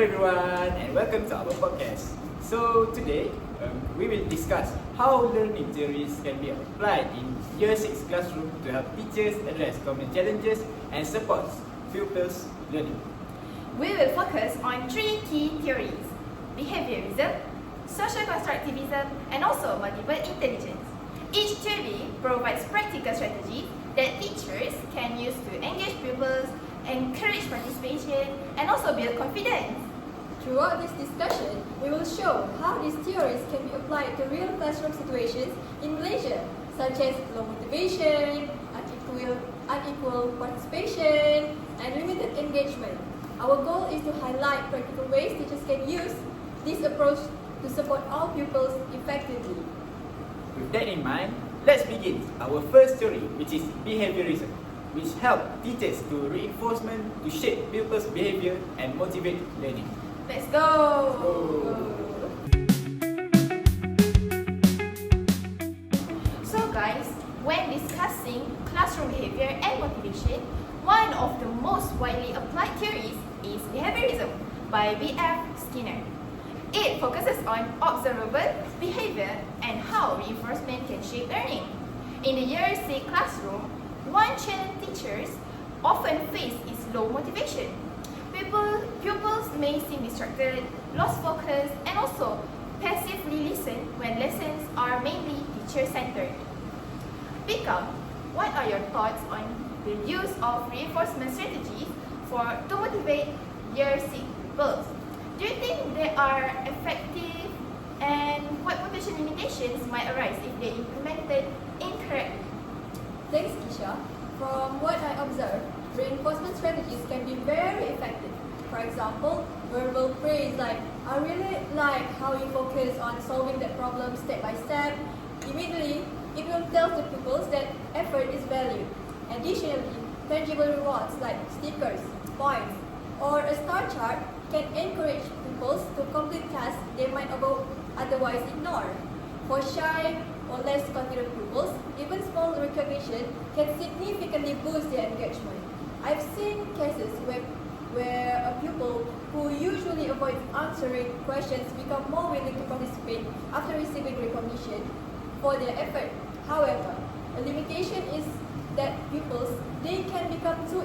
everyone and welcome to our podcast. So today we will discuss how learning theories can be applied in Year 6 classroom to help teachers address common challenges and support pupils' learning. We will focus on three key theories: behaviorism, social constructivism, and also multiple intelligence. Each theory provides practical strategies that teachers can use to engage pupils, encourage participation, and also build confidence. Throughout this discussion, we will show how these theories can be applied to real classroom situations in Malaysia, such as low motivation, unequal participation, and limited engagement. Our goal is to highlight practical ways teachers can use this approach to support all pupils effectively. With that in mind, let's begin our first theory, which is behaviorism, which helps teachers to reinforcement to shape pupils' behavior and motivate learning. Let's go! So guys, when discussing classroom behavior and motivation, one of the most widely applied theories is behaviorism by B.F. Skinner. It focuses on observable behavior and how reinforcement can shape learning. In the Year 6 classroom, one challenge teachers often face is low motivation. Pupils may seem distracted, lost focus, and also passively listen when lessons are mainly teacher-centered. Piqa, what are your thoughts on the use of reinforcement strategies to motivate Year 6 pupils? Do you think they are effective, and what potential limitations might arise if they implemented incorrectly? Thanks, Qisha. From what I observed, reinforcement strategies can be very effective. For example, verbal praise like, "I really like how you focus on solving that problem step by step." Immediately, it will tell the pupils that effort is valued. Additionally, tangible rewards like stickers, points, or a star chart can encourage pupils to complete tasks they might otherwise ignore. For shy or less confident pupils, even small recognition can significantly boost their engagement. I've seen cases where a pupil who usually avoids answering questions become more willing to participate after receiving recognition for their effort. However, a limitation is that pupils they can become too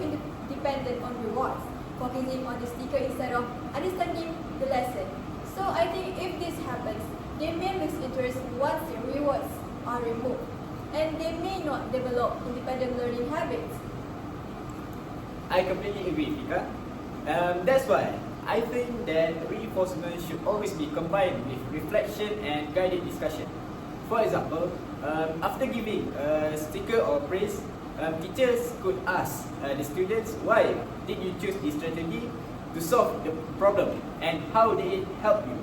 dependent on rewards, focusing on the sticker instead of understanding the lesson. So I think if this happens, they may lose interest once the rewards are removed, and they may not develop independent learning habits. I completely agree, Piqa. That's why I think that reinforcement should always be combined with reflection and guided discussion. For example, after giving a sticker or praise, teachers could ask the students, why did you choose this strategy to solve the problem and how did it help you?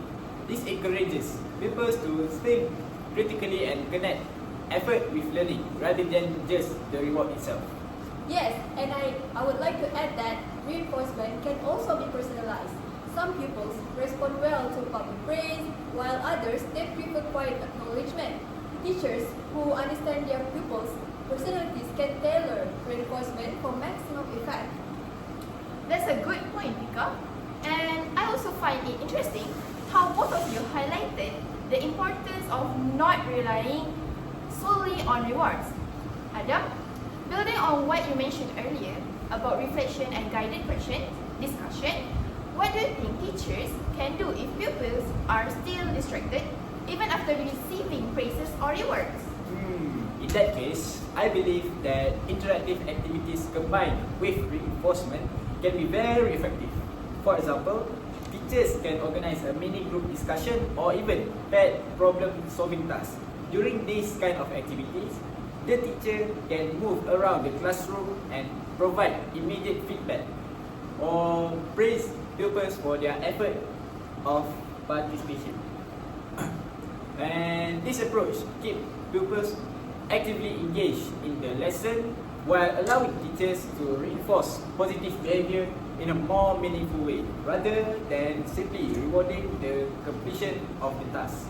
This encourages pupils to think critically and connect effort with learning rather than just the reward itself. Yes, and I would like to add that reinforcement can also be personalized. Some pupils respond well to public praise, while others they prefer quiet acknowledgement. Teachers who understand their pupils' personalities can tailor reinforcement for maximum effect. That's a good point, Piqa. And I also find it interesting how both of you highlighted the importance of not relying solely on rewards. Adam, building on what you mentioned earlier about reflection and guided discussion, what do you think teachers can do if pupils are still distracted even after receiving praises or rewards? In that case, I believe that interactive activities combined with reinforcement can be very effective. For example, teachers can organize a mini group discussion or even paired problem-solving tasks. During these kind of activities, the teacher can move around the classroom and provide immediate feedback or praise pupils for their effort of participation. And this approach keeps pupils actively engaged in the lesson while allowing teachers to reinforce positive behavior in a more meaningful way rather than simply rewarding the completion of the task.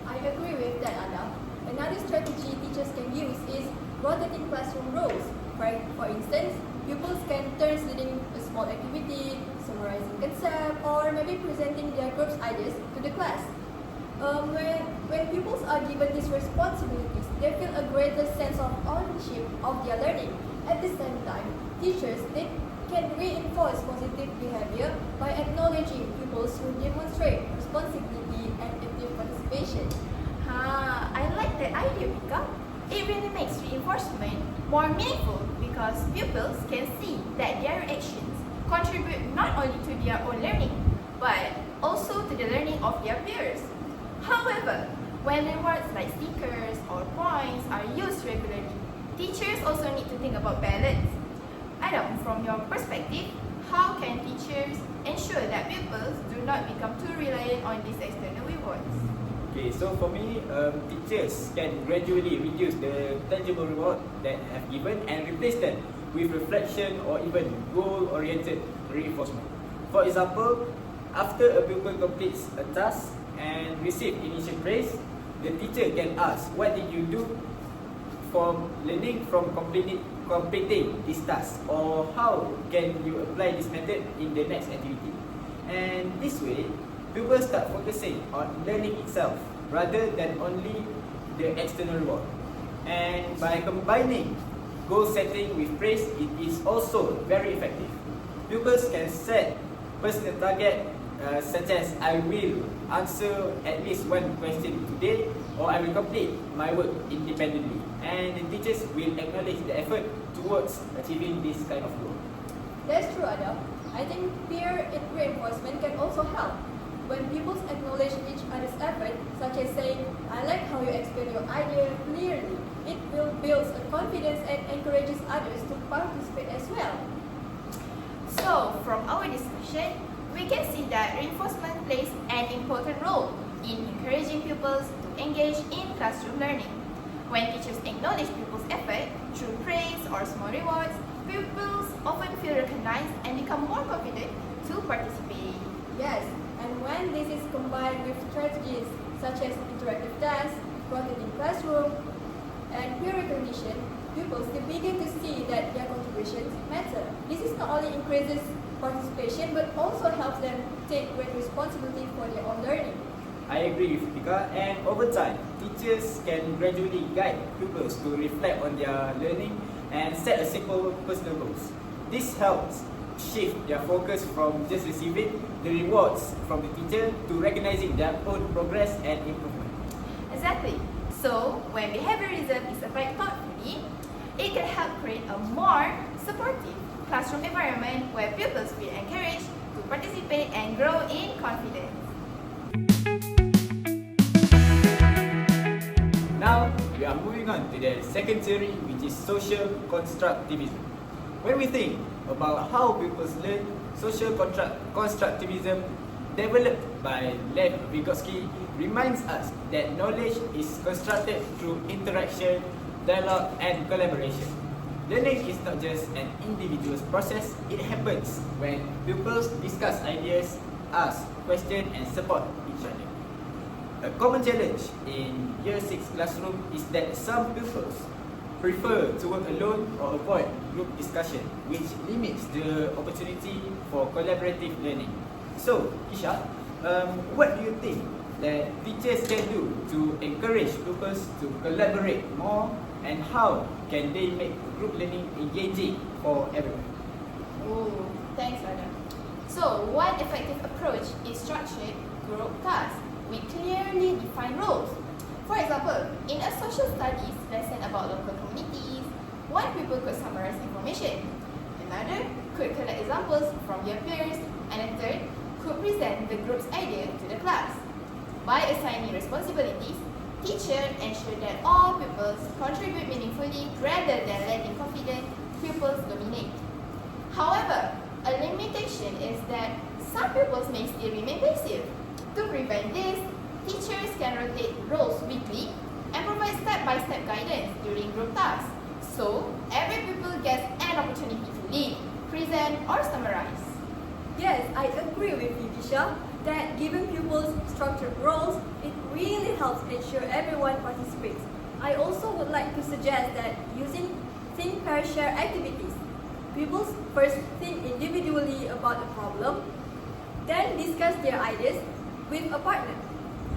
I agree with that, Adam. Another strategy teachers can use is rotating classroom roles. For instance, pupils can turn leading a small activity, summarizing concept, or maybe presenting their group's ideas to the class. When pupils are given these responsibilities, they feel a greater sense of ownership of their learning. At the same time, teachers they can reinforce positive behavior by acknowledging pupils who demonstrate responsibility and active participation. I like that idea, Piqa. It really makes reinforcement more meaningful because pupils can see that their actions contribute not only to their own learning, but also to the learning of their peers. However, when rewards like stickers or points are used regularly, teachers also need to think about balance. Adam, from your perspective, how can teachers ensure that pupils do not become too reliant on these external rewards? Okay, so for me, teachers can gradually reduce the tangible reward that have given and replace them with reflection or even goal-oriented reinforcement. For example, after a pupil completes a task and receive initial praise, the teacher can ask, what did you do from learning from completing this task, or how can you apply this method in the next activity? And this way, pupils start focusing on learning itself rather than only the external reward. And by combining goal setting with praise, it is also very effective. Pupils can set personal target such as I will answer at least one question today, or I will complete my work independently. And the teachers will acknowledge the effort towards achieving this kind of goal. That's true, Adam. I think peer reinforcement can also help. When pupils acknowledge each other's effort, such as saying, I like how you explain your idea clearly, it will build a confidence and encourages others to participate as well. So, from our discussion, we can see that reinforcement plays an important role in encouraging pupils to engage in classroom learning. When teachers acknowledge pupils' effort through praise or small rewards, pupils often feel recognized and become more confident to participate. Yes, and when this is combined with strategies such as interactive tasks, rotating classroom, and peer recognition, pupils they begin to see that their contributions matter. This is not only increases participation but also helps them take great responsibility for their own learning. I agree with Piqa, and over time, teachers can gradually guide pupils to reflect on their learning and set a simple personal goals. This helps shift their focus from just receiving the rewards from the teacher to recognizing their own progress and improvement. Exactly. So, when behaviorism is applied thoughtfully, it can help create a more supportive classroom environment where pupils feel encouraged to participate and grow in confidence. Now, we are moving on to the second theory, which is social constructivism. When we think about how pupils learn, social constructivism, developed by Lev Vygotsky, reminds us that knowledge is constructed through interaction, dialogue, and collaboration. Learning is not just an individual process, it happens when pupils discuss ideas, ask questions, and support each other. A common challenge in Year 6 classroom is that some pupils prefer to work alone or avoid group discussion, which limits the opportunity for collaborative learning. So, Qisha, what do you think that teachers can do to encourage pupils to collaborate more, and how can they make group learning engaging for everyone? Oh, thanks, Adam. So, one effective approach is structured group tasks with clearly defined roles. For example, in a social studies lesson about local communities, one pupil could summarize information, another could collect examples from their peers, and a third could present the group's idea to the class. By assigning responsibilities, teachers ensure that all pupils contribute meaningfully rather than letting confident pupils dominate. However, a limitation is that some pupils may still remain passive. To prevent this, teachers can rotate roles weekly and provide step-by-step guidance during group tasks, so every pupil gets an opportunity to lead, present, or summarize. Yes, I agree with you, Qisha, that giving pupils structured roles, it really helps ensure everyone participates. I also would like to suggest that using think, pair, share activities. pupils first think individually about the problem, then discuss their ideas with a partner,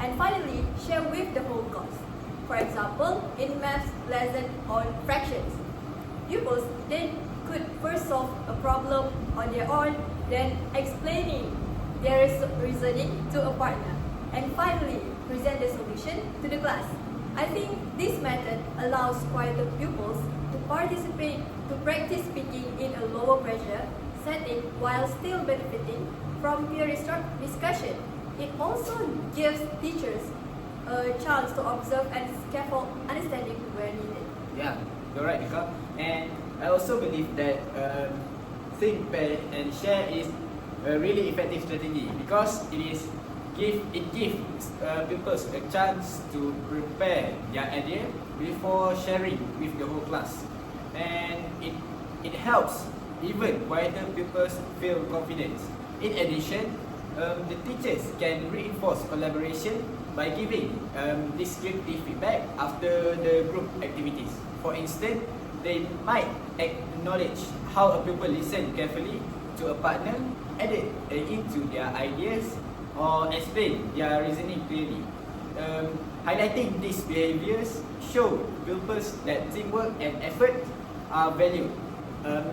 and finally share with the whole class. For example, in maths lesson on fractions, pupils then could first solve a problem on their own, then explaining their reasoning to a partner, and finally present the solution to the class. I think this method allows quieter pupils to participate, to practice speaking in a lower pressure setting while still benefiting from peer discussion. It also gives teachers a chance to observe and scaffold understanding where needed. Yeah, you're right, Piqa. And I also believe that think, pair, and share is a really effective strategy because it gives pupils a chance to prepare their idea before sharing with the whole class, and it helps even quieter pupils feel confidence. In addition, the teachers can reinforce collaboration by giving descriptive feedback after the group activities. For instance, they might acknowledge how a pupil listened carefully to a partner, added into their ideas, or explain their reasoning clearly. Highlighting these behaviors show pupils that teamwork and effort are valued,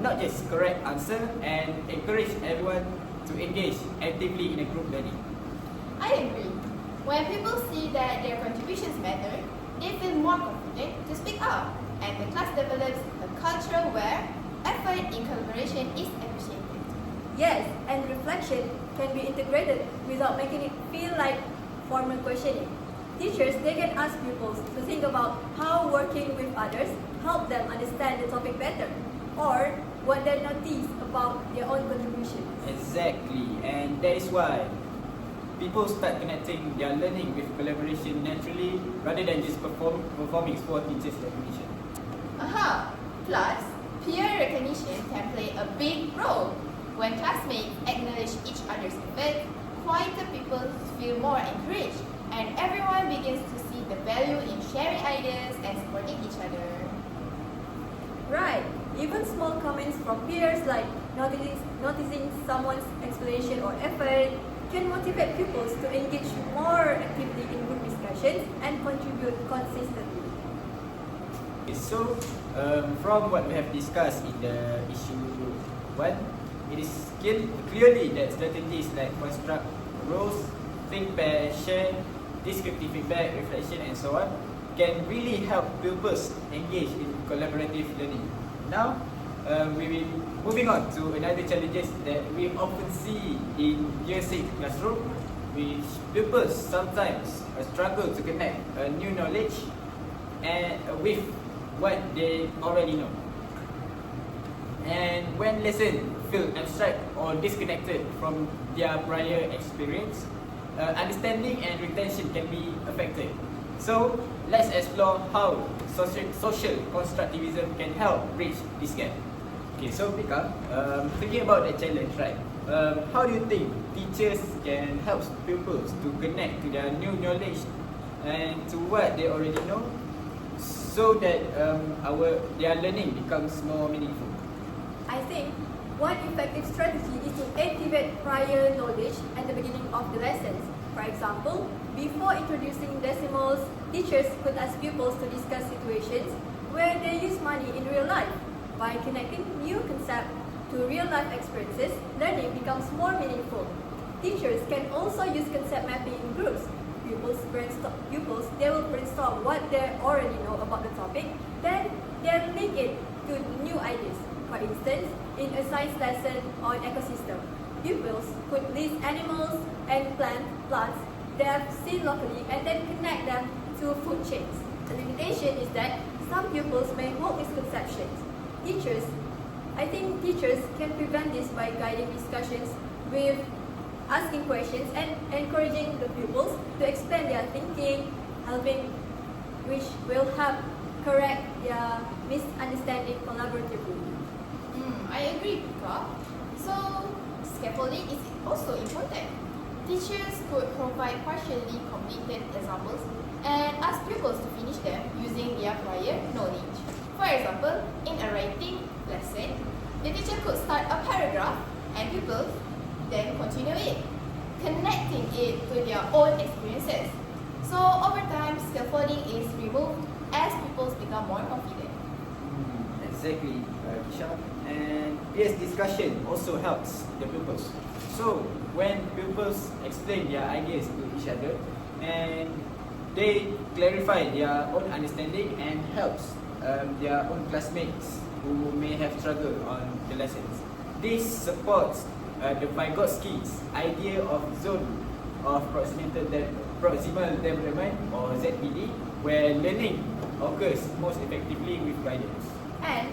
not just correct answer, and encourage everyone to engage actively in a group learning. I agree. When people see that their contributions matter, they feel more confident to speak up, and the class develops a culture where effort in collaboration is appreciated. Yes, and reflection can be integrated without making it feel like formal questioning. Teachers, they can ask pupils to think about how working with others help them understand the topic better, or what they notice about their own contributions. Exactly, and that is why people start connecting their learning with collaboration naturally rather than just performing sport teachers' recognition. Aha! Plus, peer recognition can play a big role. When classmates acknowledge each other's effort, quieter people feel more encouraged, and everyone begins to see the value in sharing ideas and supporting each other. Right, even small comments from peers like noticing someone's explanation or effort can motivate pupils to engage more actively in group discussions and contribute consistently. So, from what we have discussed in the issue 1, it is clearly that strategies like construct roles, think, pair, share, descriptive feedback, reflection, and so on can really help pupils engage in collaborative learning. Now, we will moving on to another challenges that we often see in Year 6 classroom, which pupils sometimes struggle to connect new knowledge and with what they already know. And when lessons feel abstract or disconnected from their prior experience, understanding and retention can be affected. So, let's explore how social constructivism can help bridge this gap. Okay, so Piqa, thinking about the challenge, right? How do you think teachers can help pupils to connect to their new knowledge and to what they already know, so that their learning becomes more meaningful? I think one effective strategy is to activate prior knowledge at the beginning of the lessons. For example, before introducing decimals, teachers could ask pupils to discuss situations where they use money in real life. By connecting new concepts to real-life experiences, learning becomes more meaningful. Teachers can also use concept mapping in groups. Pupils, they will brainstorm what they already know about the topic, then they'll link it to new ideas. For instance, in a science lesson on ecosystem, pupils could list animals and plants they have seen locally and then connect them to food chains. The limitation is that some pupils may hold misconceptions. I think teachers can prevent this by guiding discussions with asking questions and encouraging the pupils to expand their thinking, which will help correct their misunderstanding collaboratively. I agree, Piqa. So, scaffolding is also important. Teachers could provide partially completed examples and ask pupils to finish them using their prior knowledge. For example, in a writing lesson, The teacher could start a paragraph and pupils then continue it, connecting it to their own experiences. So over time, scaffolding is removed as pupils become more confident. Exactly, Qisha. And peer discussion also helps the pupils. So when pupils explain their ideas to each other, and they clarify their own understanding and helps their own classmates who may have struggled on the lessons. This supports the Vygotsky's idea of zone of proximal development, or ZPD, where learning occurs most effectively with guidance. And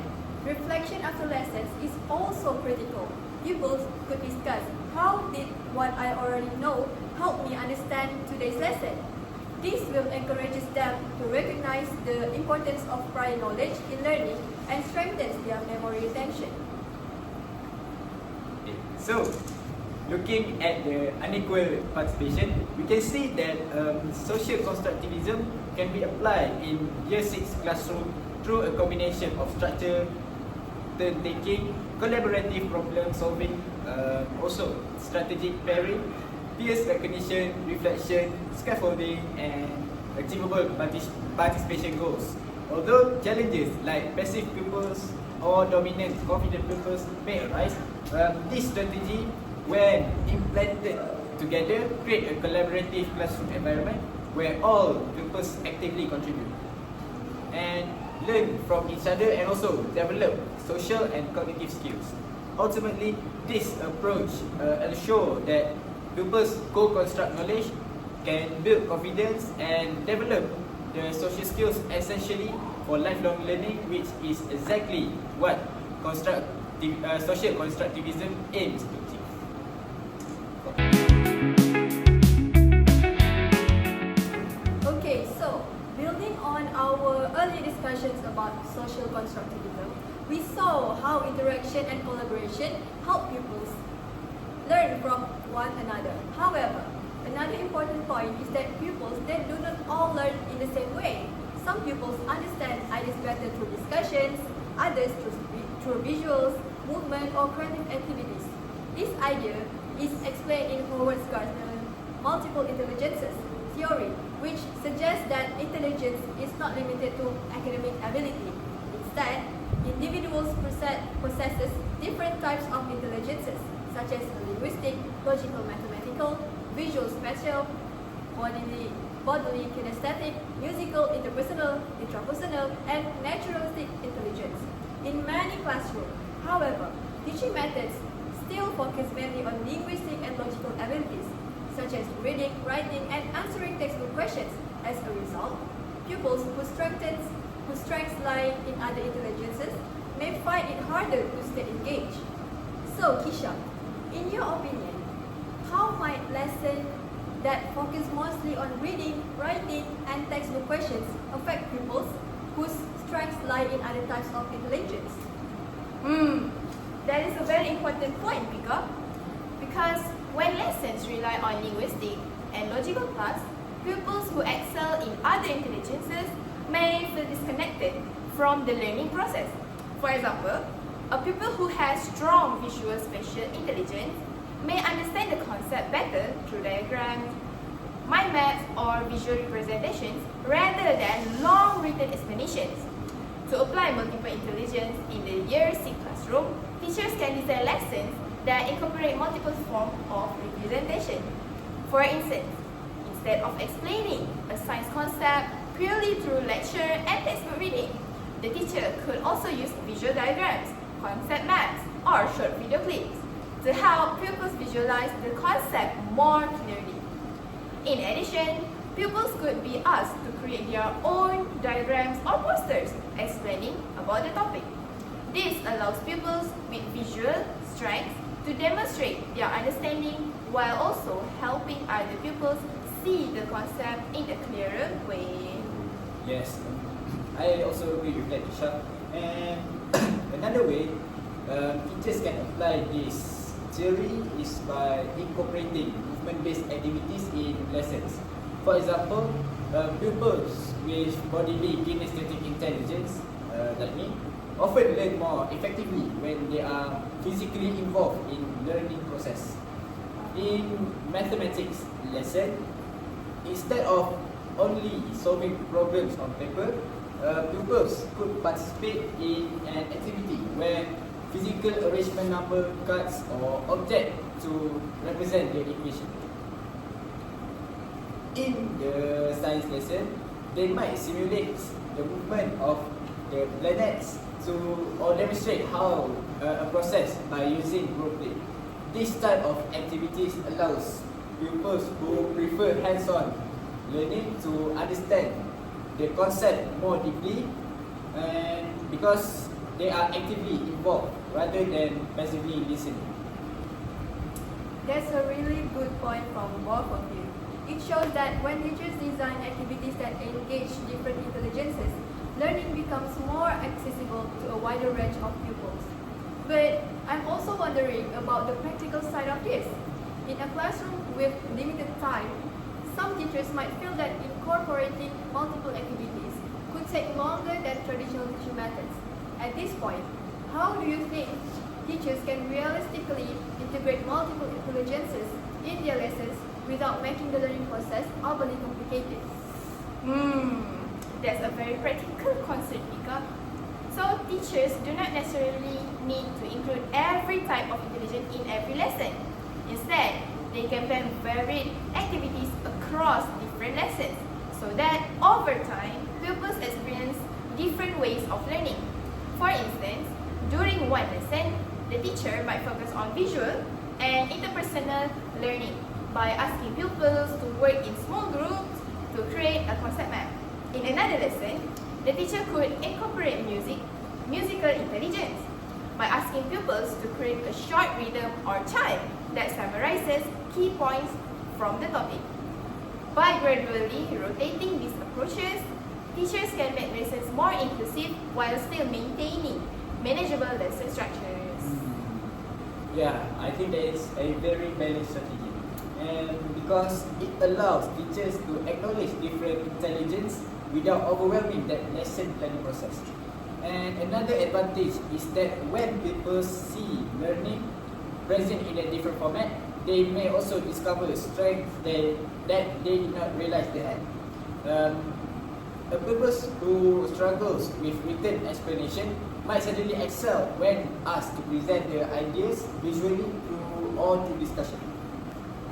reflection after lessons is also critical. Pupils could discuss how did what I already know help me understand today's lesson. This will encourage them to recognize the importance of prior knowledge in learning and strengthens their memory retention. Okay. So, looking at the unequal participation, we can see that social constructivism can be applied in Year 6 classroom through a combination of structure, turn-taking, collaborative problem solving, also strategic pairing, peers recognition, reflection, scaffolding, and achievable participation goals. Although challenges like passive pupils or dominant confident pupils may arise, this strategy, when implemented together, create a collaborative classroom environment where all pupils actively contribute and learn from each other and also develop social and cognitive skills. Ultimately, this approach ensures that pupils co-construct knowledge, can build confidence and develop the social skills essentially for lifelong learning, which is exactly what social constructivism aims to achieve. Okay, so building on our early discussions about social constructivism, we saw how interaction and collaboration help pupils learn from one another. However, another important point is that pupils they do not all learn in the same way. Some pupils understand ideas better through discussions, others through visuals, movement, or creative activities. This idea is explained in Howard Gardner's multiple intelligences theory, which suggests that intelligence is not limited to academic ability. Instead, individuals possesses different types of intelligences, such as linguistic, logical, mathematical, visual, spatial, bodily, kinesthetic, musical, interpersonal, intrapersonal, and naturalistic intelligence. In many classrooms, however, teaching methods still focus mainly on linguistic and logical abilities, such as reading, writing, and answering textbook questions. As a result, pupils whose strengths lie in other intelligences may find it harder to stay engaged. So, Qisha, in your opinion, how might lessons that focus mostly on reading, writing, and textbook questions affect pupils whose strengths lie in other types of intelligence? That is a very important point, Piqa. Because when lessons rely on linguistic and logical parts, pupils who excel in other intelligences may feel disconnected from the learning process. For example, a pupil who has strong visual spatial intelligence may understand the concept better through diagrams, mind maps, or visual representations rather than long written explanations. To apply multiple intelligence in the Year 6 classroom, teachers can design lessons that incorporate multiple forms of representation. For instance, instead of explaining a science concept purely through lecture and textbook reading, the teacher could also use visual diagrams, concept maps, or short video clips to help pupils visualize the concept more clearly. In addition, pupils could be asked to create their own diagrams or posters explaining about the topic. This allows pupils with visual strengths to demonstrate their understanding while also helping other pupils see the concept in a clearer way. Yes, I also agree with that, Qisha. And another way teachers can apply this theory is by incorporating movement-based activities in lessons. For example, pupils with bodily kinesthetic intelligence, like me, often learn more effectively when they are physically involved in learning process. In mathematics lesson, instead of only solving problems on paper, pupils could participate in an activity where physical arrangement number cards or object to represent the equation. In the science lesson, they might simulate the movement of the planets to or demonstrate how a process by using roleplay. This type of activities allows pupils who prefer hands-on learning to understand the concept more deeply, and because they are actively involved rather than passively listening. That's a really good point from both of you. It shows that when teachers design activities that engage different intelligences, learning becomes more accessible to a wider range of pupils. But I'm also wondering about the practical side of this. In a classroom with limited time, some teachers might feel that incorporating multiple activities could take longer than traditional teaching methods. At this point, how do you think teachers can realistically integrate multiple intelligences in their lessons without making the learning process overly complicated? That's a very practical concern, Piqa. So teachers do not necessarily need to include every type of intelligence in every lesson. Instead, they can plan varied activities across different lessons so that over time, pupils experience different ways of learning. For instance, during one lesson, the teacher might focus on visual and interpersonal learning by asking pupils to work in small groups to create a concept map. In another lesson, the teacher could incorporate musical intelligence by asking pupils to create a short rhythm or chime that summarizes key points from the topic. By gradually rotating these approaches, teachers can make lessons more inclusive while still maintaining manageable lesson structures. Yeah, I think that is a very balanced strategy. And because it allows teachers to acknowledge different intelligence without overwhelming that lesson planning process. And another advantage is that when people see learning present in a different format, they may also discover strengths that they did not realize they had. A pupil who struggles with written explanation might suddenly excel when asked to present their ideas visually or through discussion.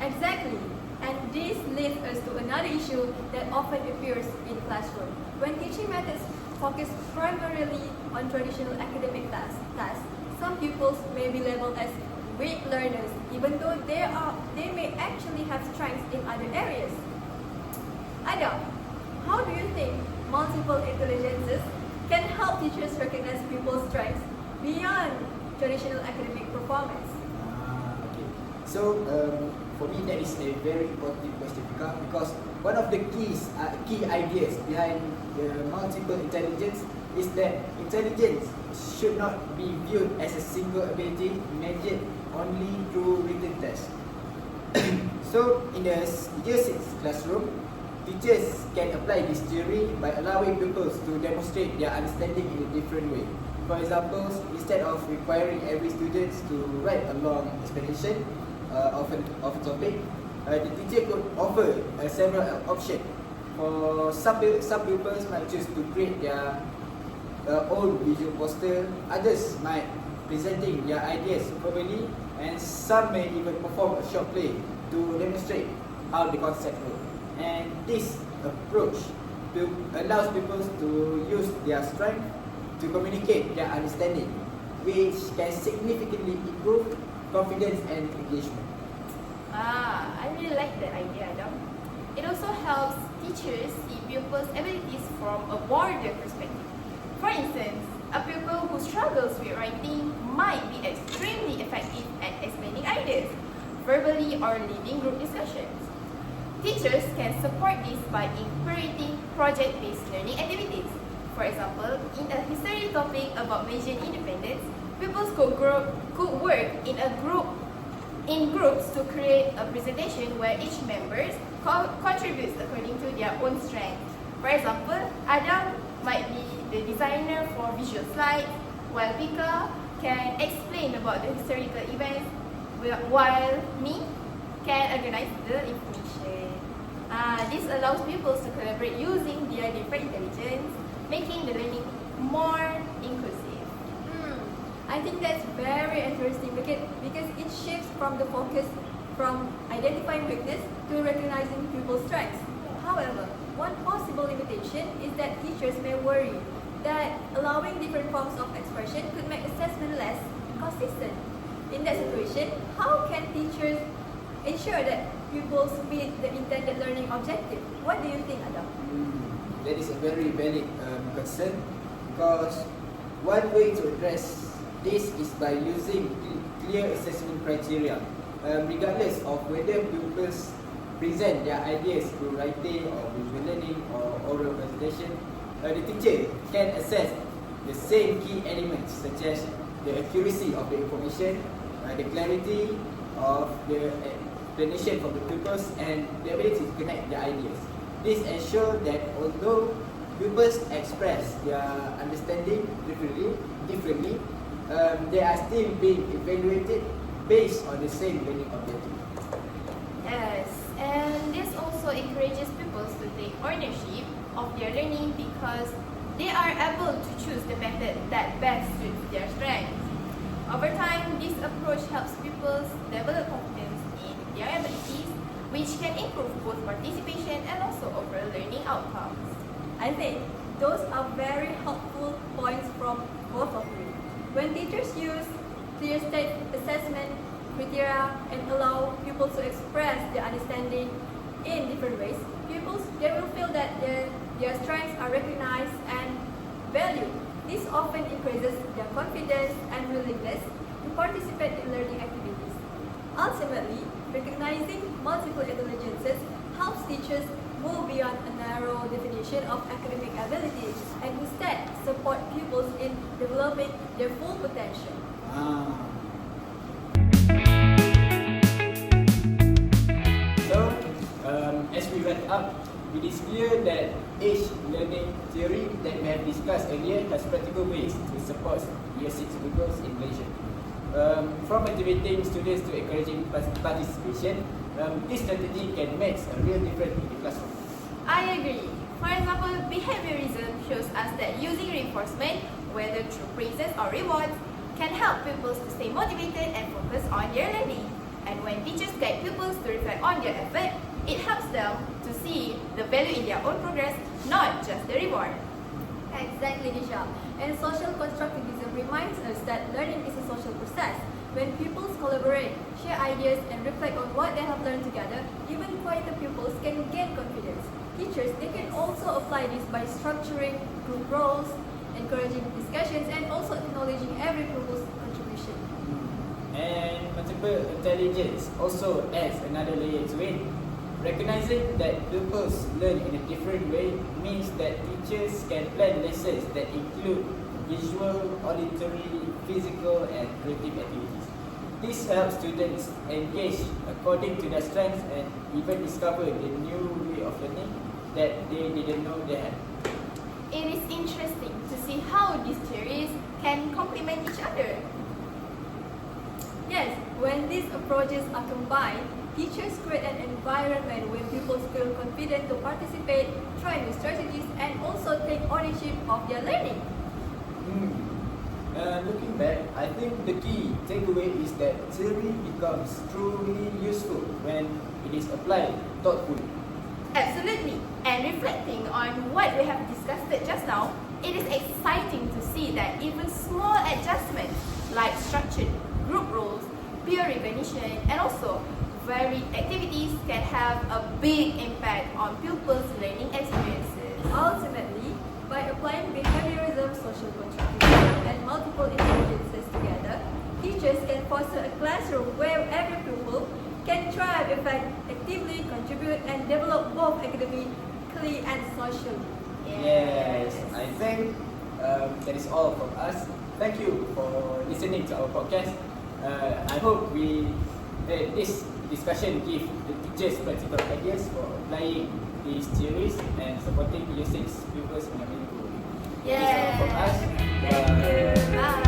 Exactly. And this leads us to another issue that often appears in classroom. When teaching methods focus primarily on traditional academic tasks, some pupils may be labeled as weak learners, even though they may actually have strengths in other areas. Adam, how do you think multiple intelligences can help teachers recognize pupils' strengths beyond traditional academic performance? Okay. So, for me, that is a very important question because one of the key ideas behind the multiple intelligence is that intelligence should not be viewed as a single ability measured only through written tests. So, in the year 6 classroom, teachers can apply this theory by allowing pupils to demonstrate their understanding in a different way. For example, instead of requiring every student to write a long explanation of a topic, the teacher could offer several options. For some pupils might choose to create their own visual poster, others might presenting their ideas verbally, and some may even perform a short play to demonstrate how the concept works. And this approach allows pupils to use their strength to communicate their understanding, which can significantly improve confidence and engagement. I really like that idea, Adam. It also helps teachers see pupils' abilities from a broader perspective. For instance, a pupil who struggles with writing might be extremely effective at explaining ideas, verbally or leading group discussions. Teachers can support this by incorporating project-based learning activities. For example, in a history topic about Malaysian independence, pupils could work in groups to create a presentation where each member contributes according to their own strength. For example, Adam might be the designer for visual slides, while Piqa can explain about the historical events, while me can organize the information. This allows pupils to collaborate using their different intelligence, making the learning more inclusive. I think that's very interesting because it shifts from the focus from identifying weakness to recognizing pupils' strengths. However, one possible limitation is that teachers may worry that allowing different forms of expression could make assessment less consistent. In that situation, how can teachers ensure that pupils meet the intended learning objective? What do you think, Adam? That is a very valid concern, because one way to address this is by using clear assessment criteria, regardless of whether pupils present their ideas through writing or visual learning or oral presentation. The teacher can assess the same key elements such as the accuracy of the information, the clarity of the explanation from the pupils, and the ability to connect the ideas. This ensures that although pupils express their understanding differently, they are still being evaluated based on the same learning objective. Yes, and this also encourages pupils to take ownership of their learning because they are able to choose the method that best suits their strengths. Over time, this approach helps pupils develop confidence in their abilities, which can improve both participation and also overall learning outcomes. I think those are very helpful points from both of you. When teachers use clear state assessment criteria and allow pupils to express their understanding in different ways, pupils they will feel that their strengths are recognized and valued. This often increases their confidence and willingness to participate in learning activities. Ultimately, recognizing multiple intelligences helps teachers move beyond a narrow definition of academic ability and instead support pupils in developing their full potential. So, as we wrap up, it is clear that each learning theory that we have discussed earlier has practical ways to support Year 6 pupils in Malaysia. From motivating students to encouraging participation, this strategy can make a real difference in the classroom. I agree. For example, behaviorism shows us that using reinforcement, whether through praises or rewards, can help pupils to stay motivated and focus on their learning. And when teachers guide pupils to reflect on their effort, it helps them to see the value in their own progress, not just the reward. Exactly, Qisha. And social constructivism reminds us that learning is a social process. When pupils collaborate, share ideas, and reflect on what they have learned together, even quieter pupils can gain confidence. Teachers, they can also apply this by structuring group roles, encouraging discussions, and also acknowledging every pupil's contribution. And multiple intelligence also adds another layer to it. Recognizing that pupils learn in a different way means that teachers can plan lessons that include visual, auditory, physical, and creative activities. This helps students engage according to their strengths and even discover the new way of learning that they didn't know they had. It is interesting to see how these theories can complement each other. Yes, when these approaches are combined, teachers create an environment where pupils feel confident to participate, try new strategies, and also take ownership of their learning. Looking back, I think the key takeaway is that theory becomes truly useful when it is applied thoughtfully. Absolutely. And reflecting on what we have discussed just now, it is exciting to see that even small adjustments like structured group roles, peer recognition, and also varied activities can have a big impact on pupils' learning experiences. Ultimately, by applying behaviorism, social constructivism, and multiple intelligences together, teachers can foster a classroom where every pupil can thrive effectively, contribute, and develop both academically and socially. Yes, I think that is all from us. Thank you for listening to our podcast. I hope this discussion give the teachers practical ideas for applying these theories and supporting Year 6 pupils in a meaningful way. Yes. That is all from us. Thank you. Bye.